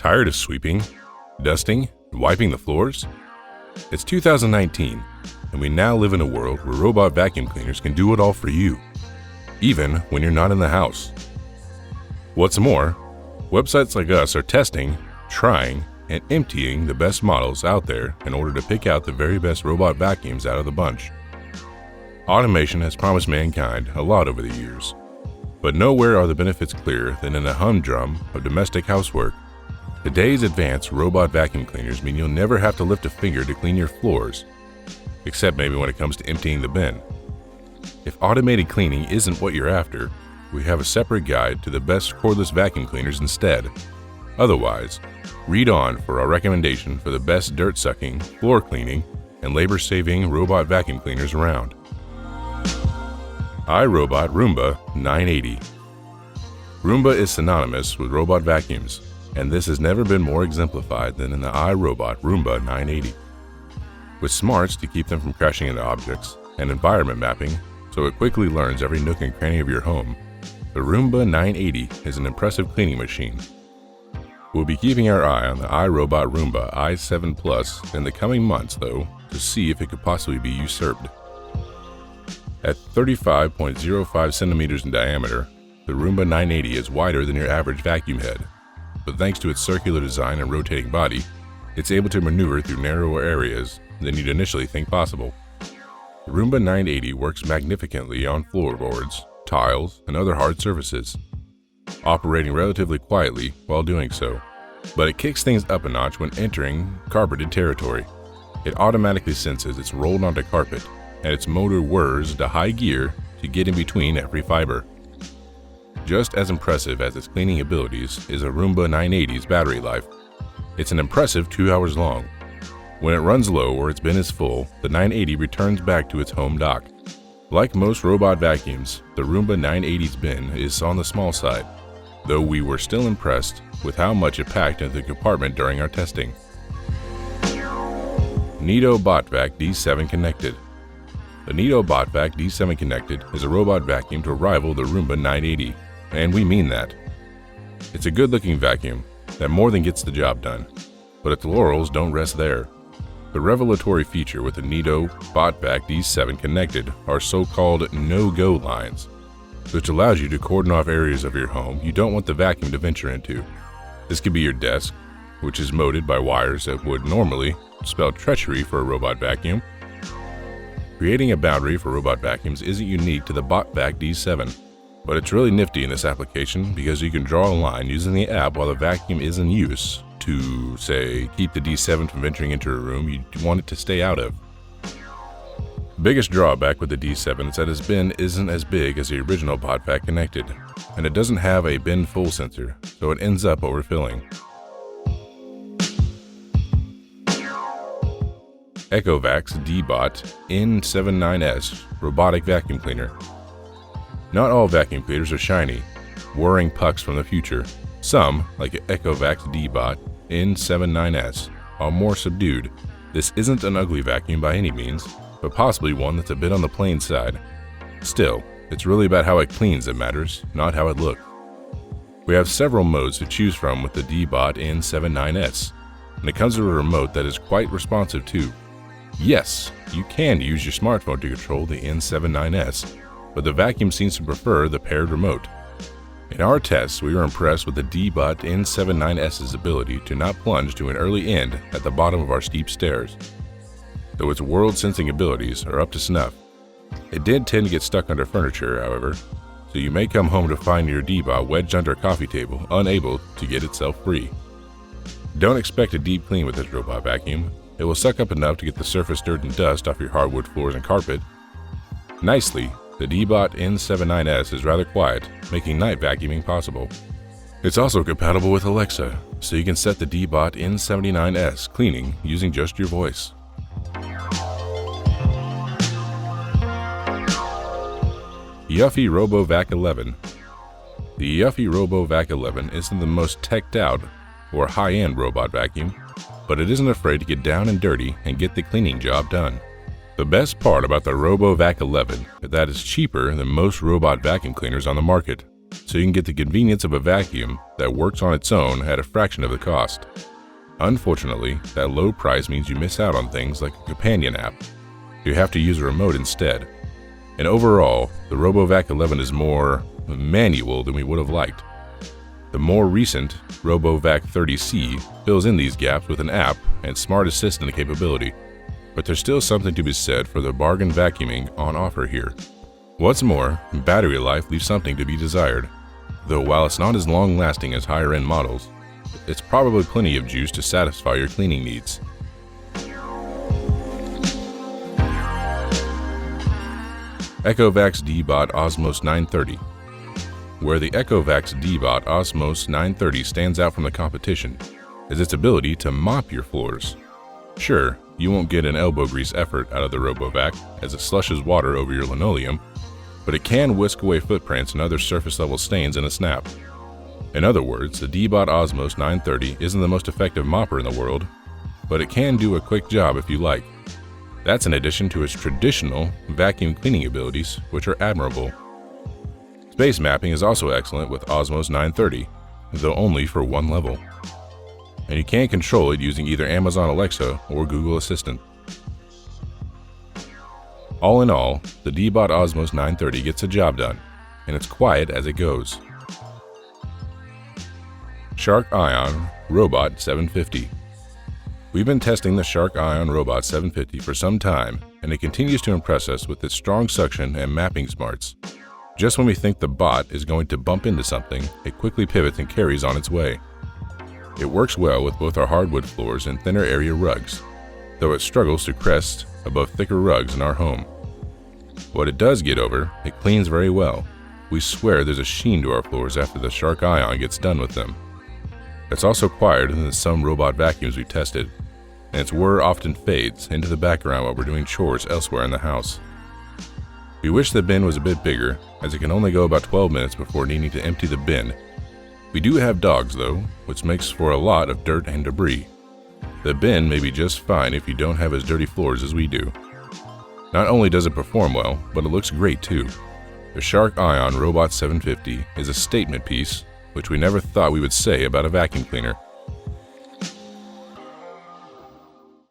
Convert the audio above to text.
Tired of sweeping, dusting, and wiping the floors? It's 2019, and we now live in a world where robot vacuum cleaners can do it all for you, even when you're not in the house. What's more, websites like us are testing, trying, and emptying the best models out there in order to pick out the very best robot vacuums out of the bunch. Automation has promised mankind a lot over the years, but nowhere are the benefits clearer than in the humdrum of domestic housework. Today's advanced robot vacuum cleaners mean you'll never have to lift a finger to clean your floors, except maybe when it comes to emptying the bin. If automated cleaning isn't what you're after, we have a separate guide to the best cordless vacuum cleaners instead. Otherwise, read on for our recommendation for the best dirt-sucking, floor cleaning, and labor-saving robot vacuum cleaners around. iRobot Roomba 980. Roomba is synonymous with robot vacuums, and this has never been more exemplified than in the iRobot Roomba 980. With smarts to keep them from crashing into objects, and environment mapping so it quickly learns every nook and cranny of your home, the Roomba 980 is an impressive cleaning machine. We'll be keeping our eye on the iRobot Roomba i7 Plus in the coming months, though, to see if it could possibly be usurped. At 35.05 centimeters in diameter, the Roomba 980 is wider than your average vacuum head, but thanks to its circular design and rotating body, it's able to maneuver through narrower areas than you'd initially think possible. The Roomba 980 works magnificently on floorboards, tiles, and other hard surfaces, operating relatively quietly while doing so, but it kicks things up a notch when entering carpeted territory. It automatically senses it's rolled onto carpet, and its motor whirs to high gear to get in between every fiber. Just as impressive as its cleaning abilities is a Roomba 980's battery life. It's an impressive 2 hours long. When it runs low or its bin is full, the 980 returns back to its home dock. Like most robot vacuums, the Roomba 980's bin is on the small side, though we were still impressed with how much it packed into the compartment during our testing. Neato BotVac D7 Connected. The Neato BotVac D7 Connected is a robot vacuum to rival the Roomba 980, and we mean that. It's a good-looking vacuum that more than gets the job done, but its laurels don't rest there. The revelatory feature with the Neato BotVac D7 Connected are so-called no-go lines, which allows you to cordon off areas of your home you don't want the vacuum to venture into. This could be your desk, which is moated by wires that would normally spell treachery for a robot vacuum. Creating a boundary for robot vacuums isn't unique to the BotVac D7, but it's really nifty in this application because you can draw a line using the app while the vacuum is in use to, say, keep the D7 from venturing into a room you want it to stay out of. The biggest drawback with the D7 is that its bin isn't as big as the original BotVac Connected, and it doesn't have a bin full sensor, so it ends up overfilling. Echovac's D-Bot N79S Robotic Vacuum Cleaner. Not all vacuum cleaners are shiny, whirring pucks from the future. Some, like Echovac's D-Bot N79S, are more subdued. This isn't an ugly vacuum by any means, but possibly one that's a bit on the plain side. Still, it's really about how it cleans that matters, not how it looks. We have several modes to choose from with the D-Bot N79S, and it comes with a remote that is quite responsive too. Yes, you can use your smartphone to control the N79S, but the vacuum seems to prefer the paired remote. In our tests, we were impressed with the D-Bot N79S's ability to not plunge to an early end at the bottom of our steep stairs, though its world-sensing abilities are up to snuff. It did tend to get stuck under furniture, however, so you may come home to find your D-Bot wedged under a coffee table, unable to get itself free. Don't expect a deep clean with this robot vacuum. It will suck up enough to get the surface dirt and dust off your hardwood floors and carpet. Nicely, the D-Bot N79S is rather quiet, making night vacuuming possible. It's also compatible with Alexa, so you can set the D-Bot N79S cleaning using just your voice. Yuffie RoboVac 11. The Yuffie RoboVac 11 isn't the most teched out or high-end robot vacuum, but it isn't afraid to get down and dirty and get the cleaning job done. The best part about the RoboVac 11 is that it's cheaper than most robot vacuum cleaners on the market, so you can get the convenience of a vacuum that works on its own at a fraction of the cost. Unfortunately, that low price means you miss out on things like a companion app. You have to use a remote instead. And overall, the RoboVac 11 is more manual than we would have liked. The more recent RoboVac 30C fills in these gaps with an app and smart assistant capability, but there's still something to be said for the bargain vacuuming on offer here. What's more, battery life leaves something to be desired, though while it's not as long-lasting as higher-end models, it's probably plenty of juice to satisfy your cleaning needs. Ecovacs D-Bot Osmos 930. Where the Ecovacs D-Bot Osmos 930 stands out from the competition is its ability to mop your floors. Sure, you won't get an elbow grease effort out of the RoboVac as it slushes water over your linoleum, but it can whisk away footprints and other surface-level stains in a snap. In other words, the D-Bot Osmos 930 isn't the most effective mopper in the world, but it can do a quick job if you like. That's in addition to its traditional vacuum cleaning abilities, which are admirable. Space mapping is also excellent with Osmos 930, though only for one level. And you can control it using either Amazon Alexa or Google Assistant. All in all, the D-Bot Osmos 930 gets the job done, and it's quiet as it goes. Shark Ion Robot 750. We've been testing the Shark Ion Robot 750 for some time, and it continues to impress us with its strong suction and mapping smarts. Just when we think the bot is going to bump into something, it quickly pivots and carries on its way. It works well with both our hardwood floors and thinner area rugs, though it struggles to crest above thicker rugs in our home. What it does get over, it cleans very well. We swear there's a sheen to our floors after the Shark Ion gets done with them. It's also quieter than some robot vacuums we've tested, and its whir often fades into the background while we're doing chores elsewhere in the house. We wish the bin was a bit bigger, as it can only go about 12 minutes before needing to empty the bin. We do have dogs though, which makes for a lot of dirt and debris. The bin may be just fine if you don't have as dirty floors as we do. Not only does it perform well, but it looks great too. The Shark Ion Robot 750 is a statement piece, which we never thought we would say about a vacuum cleaner.